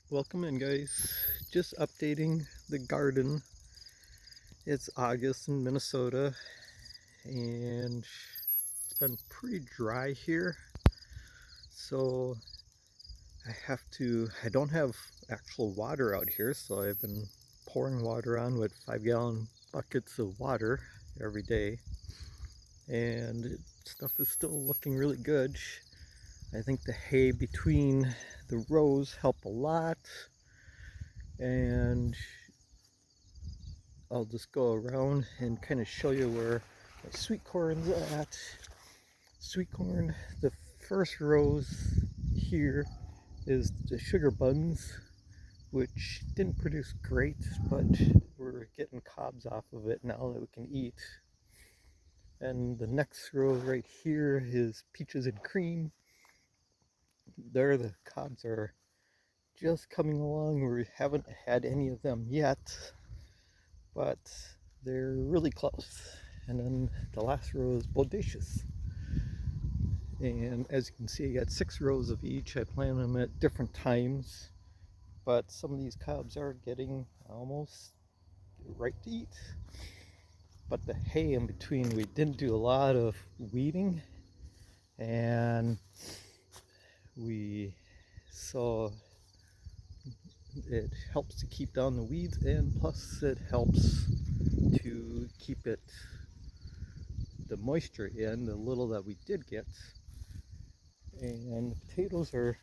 Welcome in, guys. Just updating the garden. It's August in Minnesota and it's been pretty dry here, so I don't have actual water out here, so I've been pouring water on with 5-gallon buckets of water every day, and stuff is still looking really good. I think the hay between the rows help a lot, and I'll just go around and kind of show you where my sweet corn's at. Sweet corn, the first rows here is the sugar buns, which didn't produce great, but we're getting cobs off of it now that we can eat. And the next row right here is peaches and cream. There the cobs are just coming along. We haven't had any of them yet, but they're really close. And then the last row is bodacious. And as you can see, I got 6 rows of each. I plant them at different times, but some of these cobs are getting almost ripe to eat. But the hay in between, we didn't do a lot of weeding, and we saw it helps to keep down the weeds, and plus it helps to keep it the moisture in the little that we did get. And the potatoes are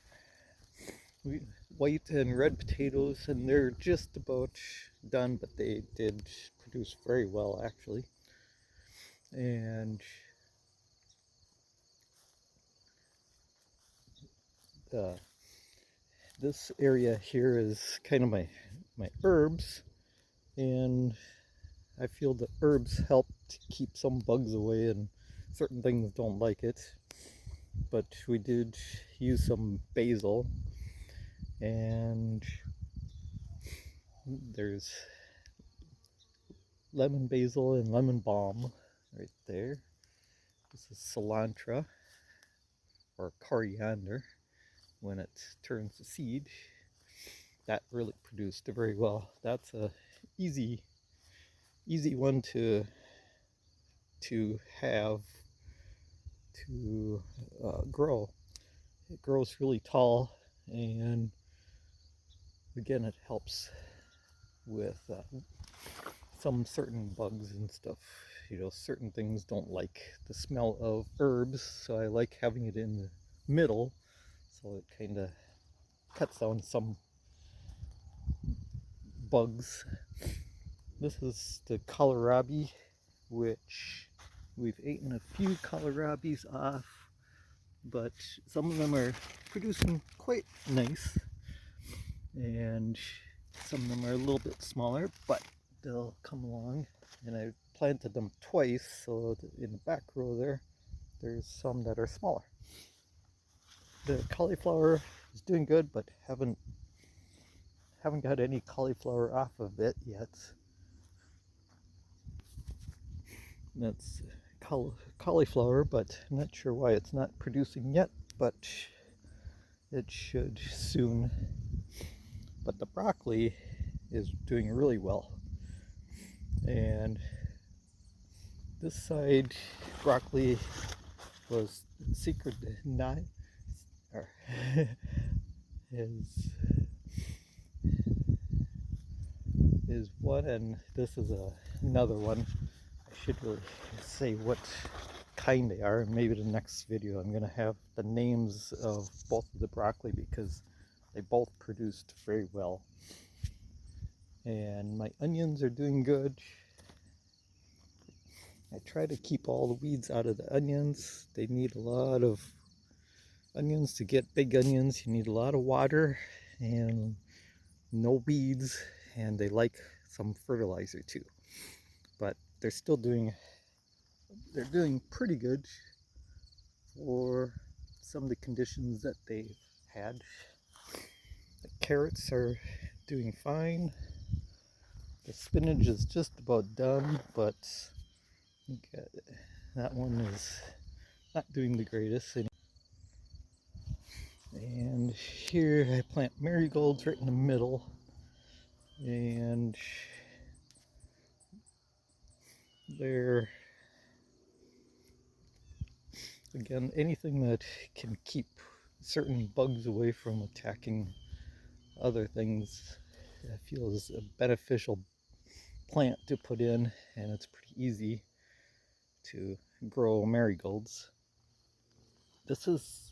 white and red potatoes, and they're just about done, but they did produce very well actually. And this area here is kind of my herbs, and I feel the herbs help to keep some bugs away, and certain things don't like it. But we did use some basil, and there's lemon basil and lemon balm right there. This is cilantro or coriander when it turns to seed. That really produced very well. That's a easy one to have to grow. It grows really tall, and again it helps with some certain bugs and stuff. You know, certain things don't like the smell of herbs, so I like having it in the middle, so it kind of cuts down some bugs. This is the kohlrabi, which we've eaten a few kohlrabis off, but some of them are producing quite nice, and some of them are a little bit smaller, but they'll come along. And I planted them twice, so in the back row there's some that are smaller. The cauliflower is doing good, but haven't got any cauliflower off of it yet. That's cauliflower, but I'm not sure why it's not producing yet, but it should soon. But the broccoli is doing really well. And this side broccoli was secret nine, or is one, and this is another one. I should really say what kind they are. Maybe the next video I'm going to have the names of both of the broccoli, because they both produced very well. And my onions are doing good. I try to keep all the weeds out of the onions. They need a lot of onions to get big onions. You need a lot of water and no weeds, and they like some fertilizer too. But they're doing pretty good for some of the conditions that they've had. The carrots are doing fine. The spinach is just about done, but that one is not doing the greatest. And here I plant marigolds right in the middle, and they're, again, anything that can keep certain bugs away from attacking other things I feel is a beneficial plant to put in, and it's pretty easy to grow marigolds. This is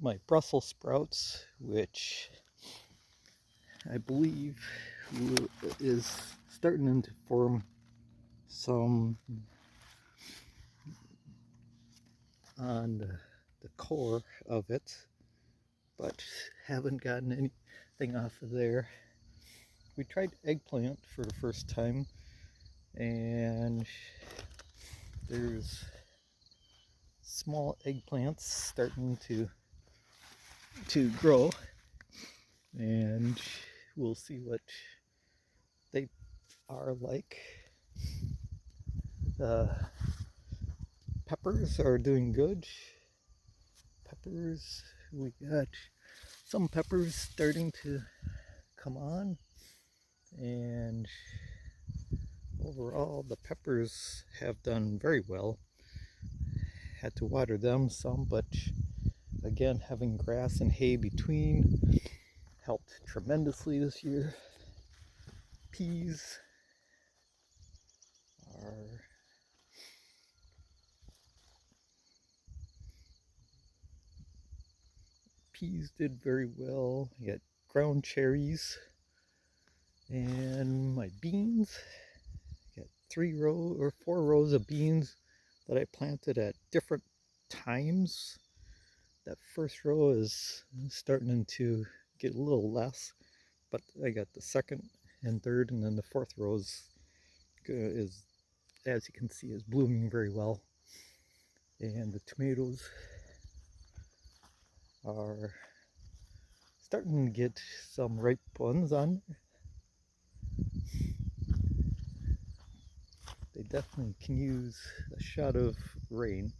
my Brussels sprouts, which I believe is starting to form some on the core of it, but haven't gotten anything off of there. We tried eggplant for the first time, and there's small eggplants starting to grow, and we'll see what they are like. Peppers are doing good. Peppers, we got some peppers starting to come on, and overall the peppers have done very well. Had to water them some, but again, having grass and hay between helped tremendously this year. Peas are did very well. I got ground cherries, and my beans. I got 4 rows of beans that I planted at different times. That first row is starting to get a little less, but I got the second and third, and then the fourth row is, as you can see, is blooming very well. And the tomatoes are starting to get some ripe ones on. They definitely can use a shot of rain,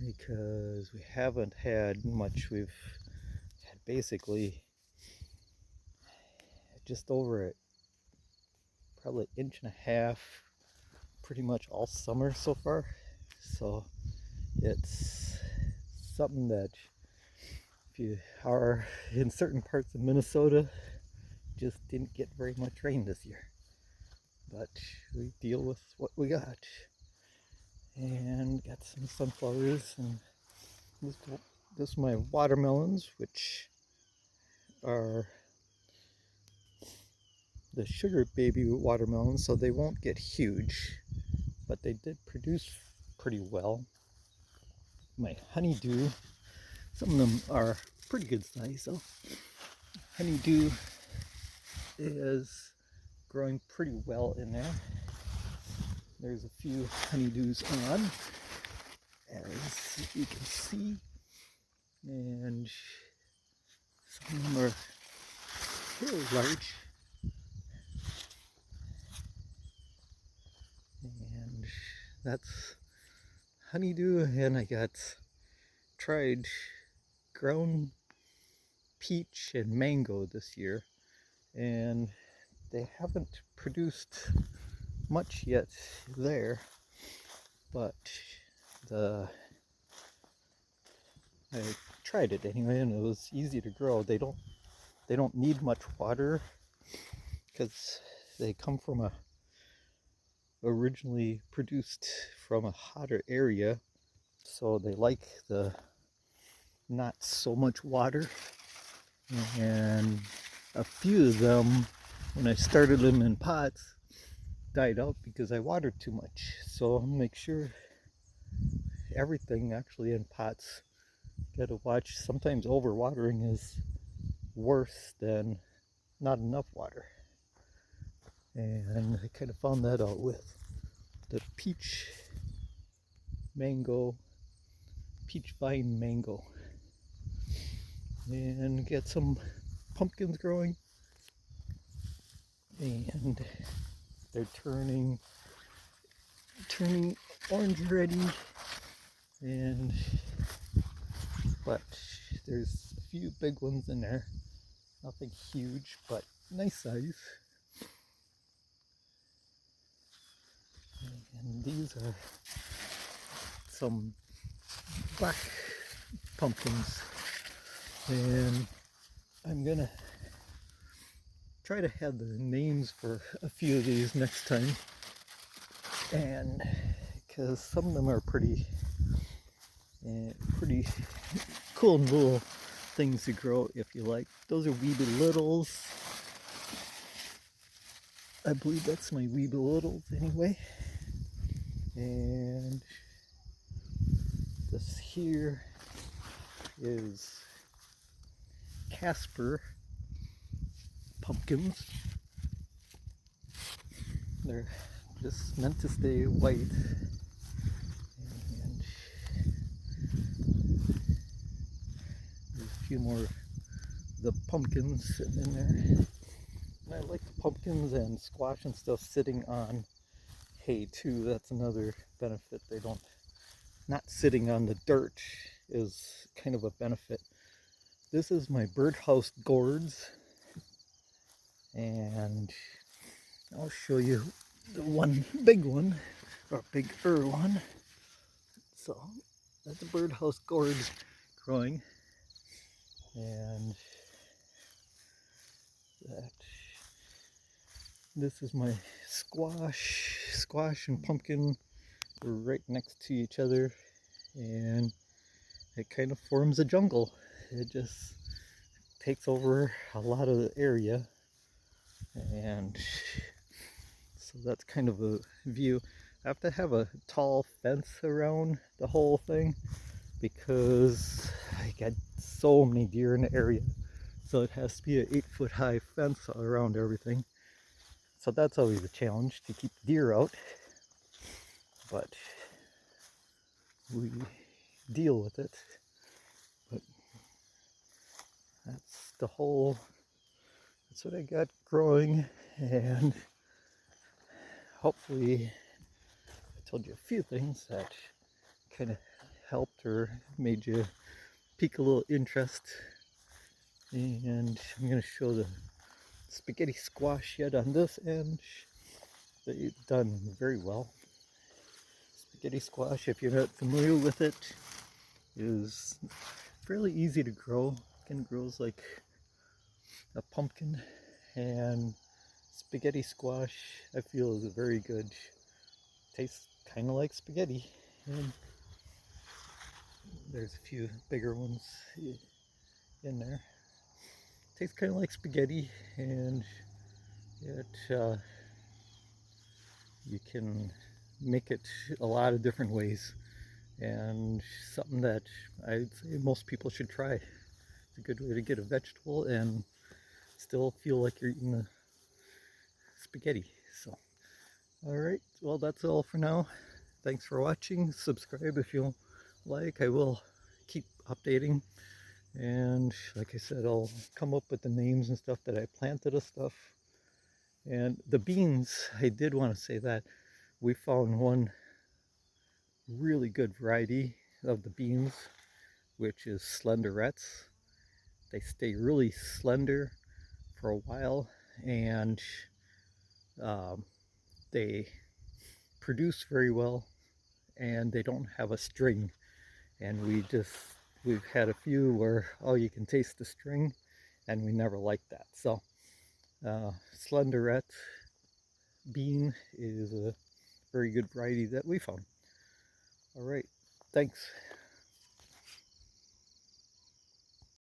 because we haven't had much. We've had basically just over probably 1.5 inches pretty much all summer so far. So it's something that if you are in certain parts of Minnesota, just didn't get very much rain this year. But we deal with what we got. And got some sunflowers, and this is my watermelons, which are the sugar baby watermelons, so they won't get huge, but they did produce pretty well. My honeydew, some of them are pretty good size, so honeydew is growing pretty well in there. There's a few honeydews on, as you can see, and some of them are very large. And that's honeydew, and I got tried ground peach and mango this year, and they haven't produced much yet there, but I tried it anyway, and it was easy to grow. They don't need much water, because they come from originally produced from a hotter area, so they like the not so much water. And a few of them, when I started them in pots, died out because I watered too much. So I'll make sure everything actually in pots, gotta watch. Sometimes overwatering is worse than not enough water, and I kind of found that out with the peach vine mango. And get some pumpkins growing, and they're turning orange ready, but there's a few big ones in there. Nothing huge, but nice size. And these are some black pumpkins. And I'm gonna try to have the names for a few of these next time. And because some of them are pretty cool and little things to grow if you like. Those are Weeby Littles. I believe that's my Weeby Littles anyway. And this here is Casper pumpkins. They're just meant to stay white. And there's a few more of the pumpkins sitting in there. And I like the pumpkins and squash and stuff sitting on hay too. That's another benefit. They don't, not sitting on the dirt is kind of a benefit. This is my birdhouse gourds, and I'll show you the one big one, or bigger one. So that's the birdhouse gourds growing, and this is my squash and pumpkin. We're right next to each other, and it kind of forms a jungle. It just takes over a lot of the area, and so that's kind of a view. I have to have a tall fence around the whole thing because I got so many deer in the area, so it has to be an 8-foot high fence around everything. So that's always a challenge, to keep deer out, but we deal with it. But that's what I got growing, and hopefully I told you a few things that kind of helped or made you pique a little interest. And I'm going to show the spaghetti squash yet on this end. They've done very well. Spaghetti squash, if you're not familiar with it, is fairly easy to grow. It kind of grows like a pumpkin, and spaghetti squash I feel is a very good, tastes kind of like spaghetti. And there's a few bigger ones in there. Tastes kind of like spaghetti, and it you can make it a lot of different ways, and something that I'd say most people should try. It's a good way to get a vegetable and still feel like you're eating a spaghetti. So, alright, well, that's all for now. Thanks for watching. Subscribe if you like. I will keep updating, and like I said, I'll come up with the names and stuff that I planted of stuff. And the beans, I did want to say that we found one really good variety of the beans, which is Slenderettes. They stay really slender for a while, and they produce very well, and they don't have a string. And we've had a few where, oh, you can taste the string, and we never liked that. So Slenderette bean is a very good variety that we found. All right, thanks.